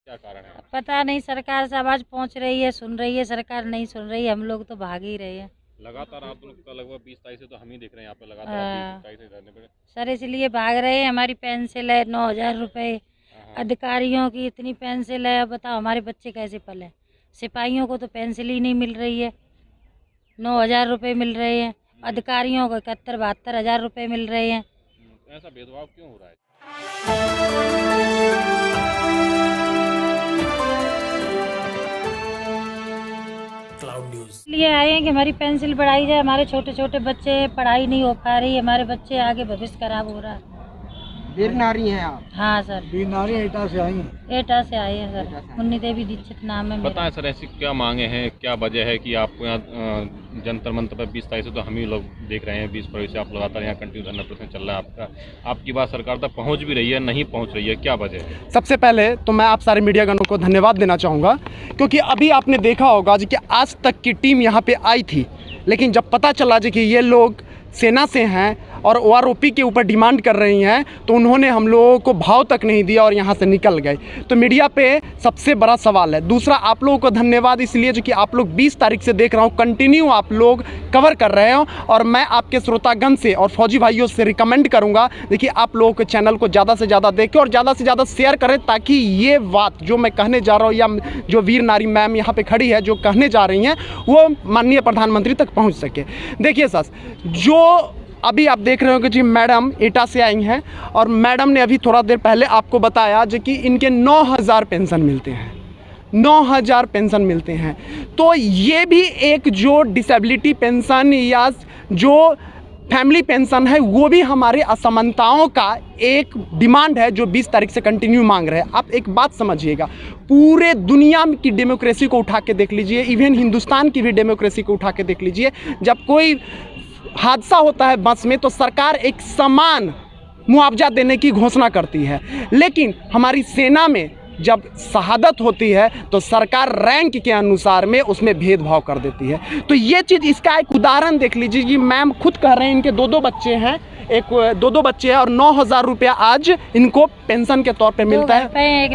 क्या कारण है? पता नहीं, सरकार से आवाज पहुंच रही है, सुन रही है, सरकार नहीं सुन रही है, हम लोग तो भाग ही रहे हैं। लगातार आप लोग का लगभग 20 तारीख से तो हम ही देख रहे हैं यहाँ पे लगातार आप 20 तारीख से धरने पे। सर इसलिए भाग रहे हैं, हमारी पेंसिल है 9,000 रुपये, अधिकारियों की इतनी पेंसिल है, अब बताओ हमारे बच्चे कैसे पले। सिपाहियों को तो पेंसिल ही नहीं मिल रही है, 9,000 रुपये मिल रहे हैं, अधिकारियों को 71-72 हज़ार रुपये मिल रहे हैं। ऐसा भेदभाव क्यों हो रहा है? क्लाउड न्यूज़ इसलिए आए हैं कि हमारी पेंसिल बढ़ाई जाए, हमारे छोटे छोटे बच्चे पढ़ाई नहीं हो पा रही, हमारे बच्चे आगे भविष्य खराब हो रहा है। वीर नारी हैं आप? हाँ सर, वीर नारी एटा से आई हैं। एटा से आए हैं सर, मुन्नी देवी दीक्षित नाम है मेरा। बताएं सर, ऐसी क्या मांगे हैं, क्या वजह है कि आपको यहाँ जंतर मंतर पर 20 तारीख से तो हम ही लोग देख रहे हैं, 20 फरवरी से आप लगातार यहाँ कंटिन्यू धरना प्रदर्शन चल रहा है आपका, आपकी बात सरकार तक पहुँच भी रही है, नहीं पहुँच रही है, क्या वजह है? सबसे पहले तो मैं आप सारे मीडियागणों को धन्यवाद देना चाहूँगा, क्योंकि अभी आपने देखा होगा जी कि आज तक की टीम यहाँ पे आई थी, लेकिन जब पता चला जी कि ये लोग सेना से हैं और OROP के ऊपर डिमांड कर रही हैं, तो उन्होंने हम लोगों को भाव तक नहीं दिया और यहाँ से निकल गए। तो मीडिया पे सबसे बड़ा सवाल है। दूसरा, आप लोगों को धन्यवाद इसलिए जो कि आप लोग 20 तारीख से देख रहा हूँ कंटिन्यू आप लोग कवर कर रहे हो, और मैं आपके श्रोतागण से और फौजी भाइयों से रिकमेंड करूँगा, देखिए आप लोगों के चैनल को ज़्यादा से ज़्यादा देखें और ज़्यादा से ज़्यादा शेयर करें, ताकि ये बात जो मैं कहने जा रहा हूँ या जो वीर नारी मैम यहाँ पर खड़ी है जो कहने जा रही हैं, वो माननीय प्रधानमंत्री तक पहुँच सके। देखिए सर, जो अभी आप देख रहे हो कि जी मैडम एटा से आई हैं, और मैडम ने अभी थोड़ा देर पहले आपको बताया जो कि इनके 9,000 पेंशन मिलते हैं, 9,000 पेंशन मिलते हैं। तो ये भी एक जो डिसेबिलिटी पेंशन या जो फैमिली पेंशन है, वो भी हमारे असमानताओं का एक डिमांड है जो 20 तारीख से कंटिन्यू मांग रहे हैं। आप एक बात समझिएगा, पूरे दुनिया की डेमोक्रेसी को उठा के देख लीजिए, इवन हिंदुस्तान की भी डेमोक्रेसी को उठा के देख लीजिए, जब कोई हादसा होता है बस में तो सरकार एक समान मुआवजा देने की घोषणा करती है, लेकिन हमारी सेना में जब शहादत होती है तो सरकार रैंक के अनुसार में उसमें भेदभाव कर देती है। तो ये चीज़, इसका एक उदाहरण देख लीजिए जी, मैम खुद कह रहे हैं इनके दो बच्चे हैं, दो बच्चे हैं और 9,000 रुपया आज इनको पेंशन के तौर पे मिलता है। एक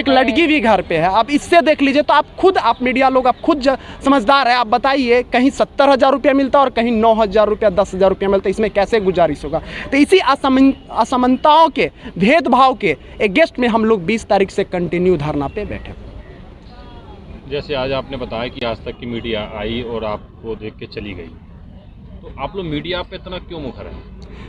लड़की भी घर पे है। अब इससे देख लीजिए, तो आप खुद, आप मीडिया लोग, आप खुद समझदार है, आप बताइए, कहीं 70,000 रुपया मिलता है और कहीं 9,000 रुपया 10,000 रुपया मिलता है, इसमें कैसे गुजारिश होगा? तो इसी असमानताओं के, भेदभाव के अगेंस्ट में हम लोग 20 तारीख से कंटिन्यू धरना पे बैठे। जैसे आज आपने बताया कि आज तक की मीडिया आई और आपको देख के चली गई, तो आप लोग मीडिया पे इतना क्यों मुखर हैं?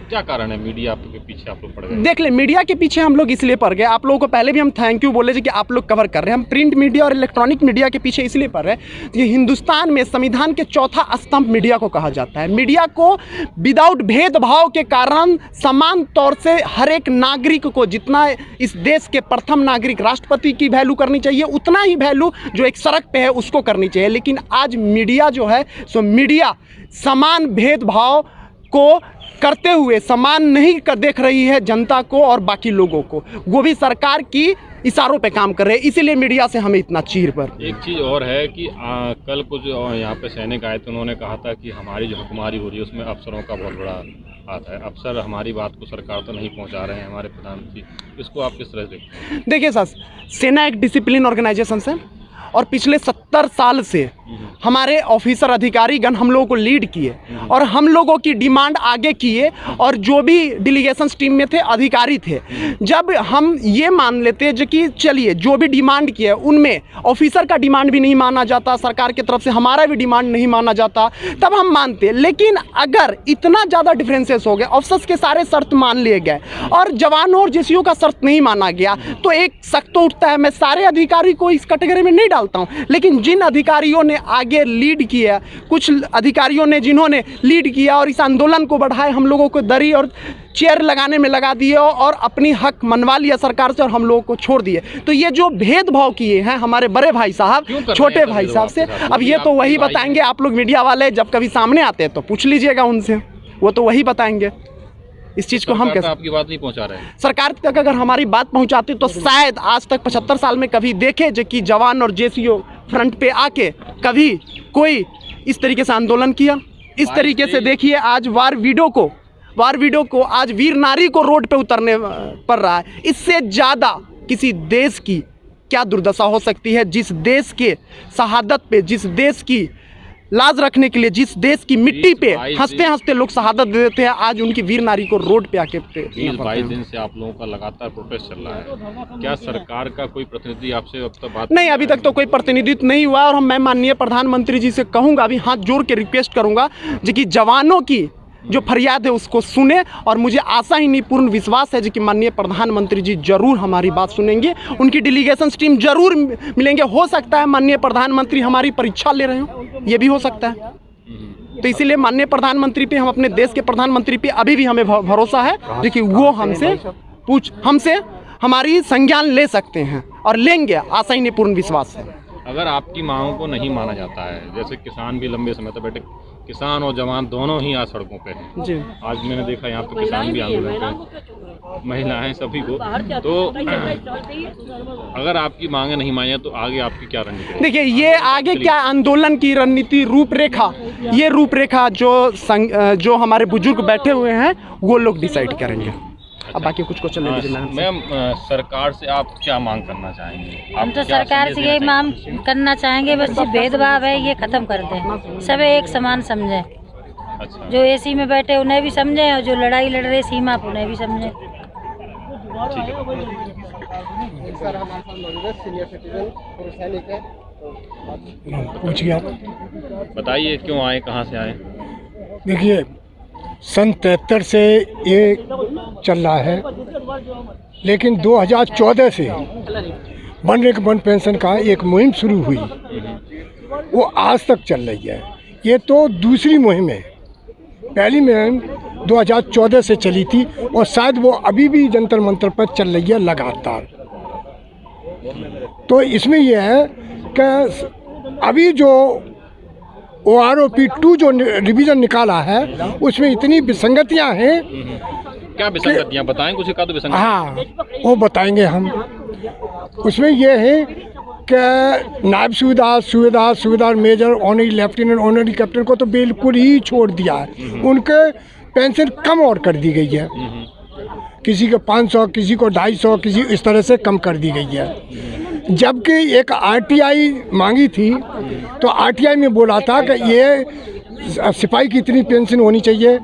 क्या कारण है मीडिया के पीछे आप लोग पड़ गए? देख ले, मीडिया के पीछे हम लोग इसलिए पड़ गए, आप लोगों को पहले भी हम थैंक यू बोले कि आप लोग कवर कर रहे हैं। हम प्रिंट मीडिया और इलेक्ट्रॉनिक मीडिया के पीछे इसलिए पड़ रहे हैं, ये हिंदुस्तान में संविधान के चौथा स्तंभ मीडिया को कहा जाता है। मीडिया को विदाउट भेदभाव के कारण समान तौर से हर एक नागरिक को, जितना इस देश के प्रथम नागरिक राष्ट्रपति की वैल्यू करनी चाहिए, उतना ही वैल्यू जो एक सड़क पे है उसको करनी चाहिए। लेकिन आज मीडिया जो है, सो मीडिया समान भेदभाव को करते हुए समान नहीं देख रही है जनता को और बाकी लोगों को, वो भी सरकार की इशारों पे काम कर रहे हैं, इसीलिए मीडिया से हमें इतना चीर पर। एक चीज़ और है कि कल कुछ यहाँ पे सैनिक आए थे, उन्होंने कहा था कि हमारी जो हुक्मरानी हो रही है उसमें अफसरों का बहुत बड़ा हाथ है, अफसर हमारी बात को सरकार तो नहीं पहुँचा रहे हैं, हमारे प्रधानमंत्री, इसको आप किस तरह से देखते हैं? देखिए सर, सेना एक डिसिप्लिन ऑर्गेनाइजेशन है और पिछले 70 साल से हमारे ऑफिसर अधिकारीगण हम लोगों को लीड किए और हम लोगों की डिमांड आगे किए, और जो भी डेलीगेशन टीम में थे अधिकारी थे, जब हम ये मान लेते जो कि चलिए जो भी डिमांड किए उनमें ऑफिसर का डिमांड भी नहीं माना जाता, सरकार की तरफ से हमारा भी डिमांड नहीं माना जाता, तब हम मानते। लेकिन अगर इतना ज़्यादा डिफरेंसेस हो गए, ऑफिसर्स के सारे शर्त मान लिए गए और जवानों और जेसीओ का शर्त नहीं माना गया, तो एक शक तो उठता है। मैं सारे अधिकारी को इस कैटेगरी में नहीं डालता हूँ, लेकिन जिन अधिकारियों ने आगे लीड किया, कुछ अधिकारियों ने जिन्होंने लीड किया और इस आंदोलन को बढ़ाए, हम लोगों को दरी और चेयर लगाने में लगा दिए और अपनी हक मनवा लिया सरकार से और हम लोगों को छोड़ दिए। तो ये जो भेदभाव किए हैं हमारे बड़े भाई साहब छोटे भाई साहब से, अब ये तो वही बताएंगे। आप लोग मीडिया वाले जब कभी सामने आते हैं तो पूछ लीजिएगा उनसे, वो तो वही बताएंगे। इस चीज़ को हम कैसे, आपकी बात नहीं पहुंचा रहे हैं? सरकार तक अगर हमारी बात पहुंचाती तो शायद आज तक 75 साल में कभी देखे जो कि जवान और जेसीओ फ्रंट पे आके कभी कोई इस तरीके से आंदोलन किया। इस तरीके से देखिए आज वार वीडियो को आज वीर नारी को रोड पे उतरने पड़ रहा है। इससे ज़्यादा किसी देश की क्या दुर्दशा हो सकती है। जिस देश के शहादत पे, जिस देश की लाज रखने के लिए, जिस देश की मिट्टी पे हंसते हंसते लोग शहादत दे देते हैं, आज उनकी वीर नारी को रोड पे आके 20-22 दिन से आप लोगों का लगातार प्रोटेस्ट चल रहा है। क्या सरकार का कोई प्रतिनिधि आपसे अब तक बात नहीं, अभी तक तो कोई प्रतिनिधित्व नहीं हुआ। और मैं माननीय प्रधानमंत्री जी से कहूँगा, अभी हाथ जोड़ के रिक्वेस्ट करूँगा जी कि जवानों की जो फरियाद है उसको सुने। और मुझे आशा ही नहीं, पूर्ण विश्वास है जी कि माननीय प्रधानमंत्री जी जरूर हमारी बात सुनेंगे, उनकी डेलीगेशन टीम जरूर मिलेंगे। हो सकता है माननीय प्रधानमंत्री हमारी परीक्षा ले रहे हो, ये भी हो सकता है। तो इसीलिए माननीय प्रधानमंत्री पे, हम अपने देश के प्रधानमंत्री पे अभी भी हमें भरोसा है जी कि वो हमसे हमारी संज्ञान ले सकते हैं और लेंगे, आशा ही नहीं, पूर्ण विश्वास है। अगर आपकी मांगों को नहीं माना जाता है, जैसे किसान भी लंबे समय तक बैठे, किसान और जवान दोनों ही आज सड़कों पे हैं जी। आज मैंने देखा यहाँ पे किसान भी आंदोलन पे, महिलाएं सभी को। तो अगर आपकी मांगे नहीं माने तो आगे आपकी क्या रणनीति? देखिए, ये आगे क्या आंदोलन की रणनीति रूपरेखा, ये रूपरेखा जो हमारे बुजुर्ग बैठे हुए हैं वो लोग डिसाइड करेंगे। अब बाकी कुछ क्वेश्चन ले लीजिए मैम। सरकार से आप क्या मांग करना चाहेंगे? हम तो सरकार से यही मांग करना चाहेंगे, बस जो भेदभाव है ये खत्म कर दें, सब एक समान समझें। अच्छा। जो एसी में बैठे उन्हें भी समझें और जो लड़ाई लड़ रहे सीमा पर उन्हें भी समझें। पूछिए आप। बताइए क्यों आए, कहाँ से आए? देखिए, सन 73 से ये चल रहा है, लेकिन 2014 से वन रैंक वन पेंशन का एक मुहिम शुरू हुई, वो आज तक चल रही है। ये तो दूसरी मुहिम है। पहली मुहिम 2014 से चली थी और शायद वो अभी भी जंतर मंतर पर चल रही है लगातार। तो इसमें यह है कि अभी जो OROP 2 जो रिवीजन निकाला है उसमें इतनी विसंगतियां हैं। क्या विसंगतियां बताएं कुछ? एक आध विसंगति। हाँ, वो बताएंगे हम। उसमें ये है कि नायब सूबेदार major, honorary lieutenant, honorary captain को तो बिल्कुल ही छोड़ दिया है। उनके पेंशन कम और कर दी गई है, किसी को 500, किसी को 250, किसी इस तरह से कम कर दी गई है। जबकि एक RTI मांगी थी तो RTI में बोला था कि ये सिपाही की इतनी पेंशन होनी चाहिए,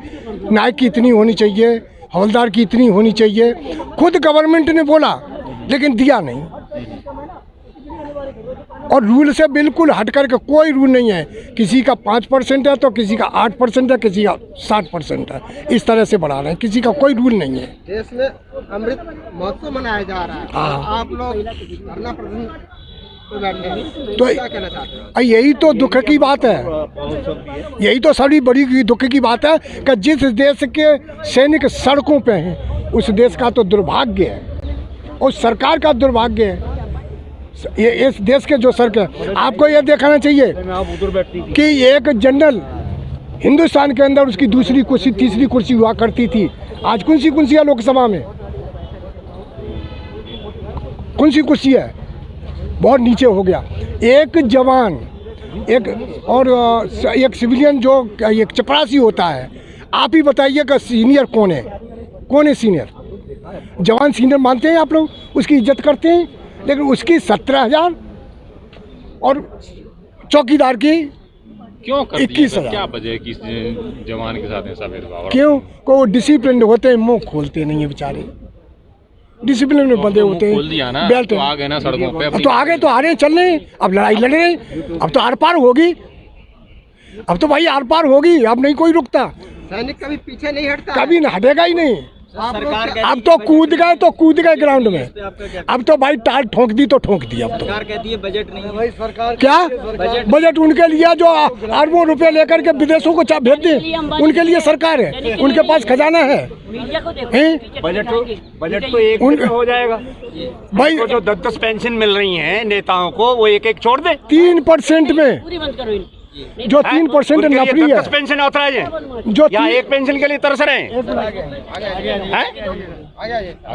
नायक की इतनी होनी चाहिए, हवलदार की इतनी होनी चाहिए। खुद गवर्नमेंट ने बोला लेकिन दिया नहीं। और रूल से बिल्कुल हट करके कोई रूल नहीं है। किसी का 5% है तो किसी का 8% है, किसी का 60% है। इस तरह से बढ़ा रहे हैं, किसी का कोई रूल नहीं है। देश में अमृत महोत्सव मनाया जा रहा है, आप लोग धरना प्रदर्शन पे बैठे हैं, तो क्या कहना चाहते हैं? यही तो दुख की बात है, यही तो सारी बड़ी दुख की बात है कि जिस देश के सैनिक सड़कों पे हैं उस देश का तो दुर्भाग्य है, उस सरकार का दुर्भाग्य है। ये इस देश के जो सरकार, आपको ये देखना चाहिए कि एक जनरल हिंदुस्तान के अंदर उसकी दूसरी कुर्सी, तीसरी कुर्सी हुआ करती थी। आज कौन सी कुर्सी है लोकसभा में? कौन सी कुर्सी है? बहुत नीचे हो गया। एक जवान, एक सिविलियन जो एक चपरासी होता है, आप ही बताइए कि सीनियर कौन है? कौन है सीनियर? जवान सीनियर मानते हैं आप लोग, उसकी इज्जत करते हैं, लेकिन उसकी 17,000 और चौकीदार की क्यों 21,000। क्या वजह कि जवान के साथ ऐसा भेदभाव? क्यों? को वो डिसिप्लिन होते हैं, मुंह खोलते नहीं है बेचारे, डिसिप्लिन में बंधे होते हैं। खोल दिया ना, तो आ गए ना सड़कों पे। अब तो आगे तो आ रहे हैं, चल रहे हैं, अब लड़ाई लड़ रहे हैं, अब तो आर पार होगी, अब तो भाई आर पार होगी, अब नहीं कोई रुकता। सैनिक कभी पीछे नहीं हटता, कभी ना हटेगा ही नहीं। अब तो कूद गए ग्राउंड में। अब तो भाई टाल ठोक दी तो ठोक दी। अब तो सरकार कहती है बजट नहीं है। भाई सरकार क्या बजट उनके लिए जो अरबों रुपए लेकर के विदेशों को भेज दें, उनके लिए सरकार है, उनके पास खजाना है। बजट तो एक हो जाएगा भाई। जो 10-10 पेंशन मिल रही है नेताओं को, वो एक छोड़ दे। 3% में जो 3% नफरी है, 10 पेंशन ऑथराइज है, जो यहाँ एक पेंशन के लिए तरस रहे हैं।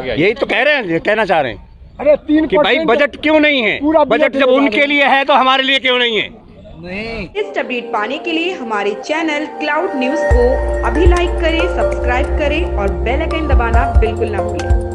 यही तो कह रहे हैं, कहना चाह रहे हैं। अरे 3% कि भाई बजट क्यों नहीं है? बजट जब उनके लिए है तो हमारे लिए क्यों नहीं है? लेटेस्ट अपडेट पाने के लिए हमारे चैनल क्लाउड न्यूज को अभी लाइक करें, सब्सक्राइब करें और बेल आइकन दबाना बिल्कुल ना भूलें।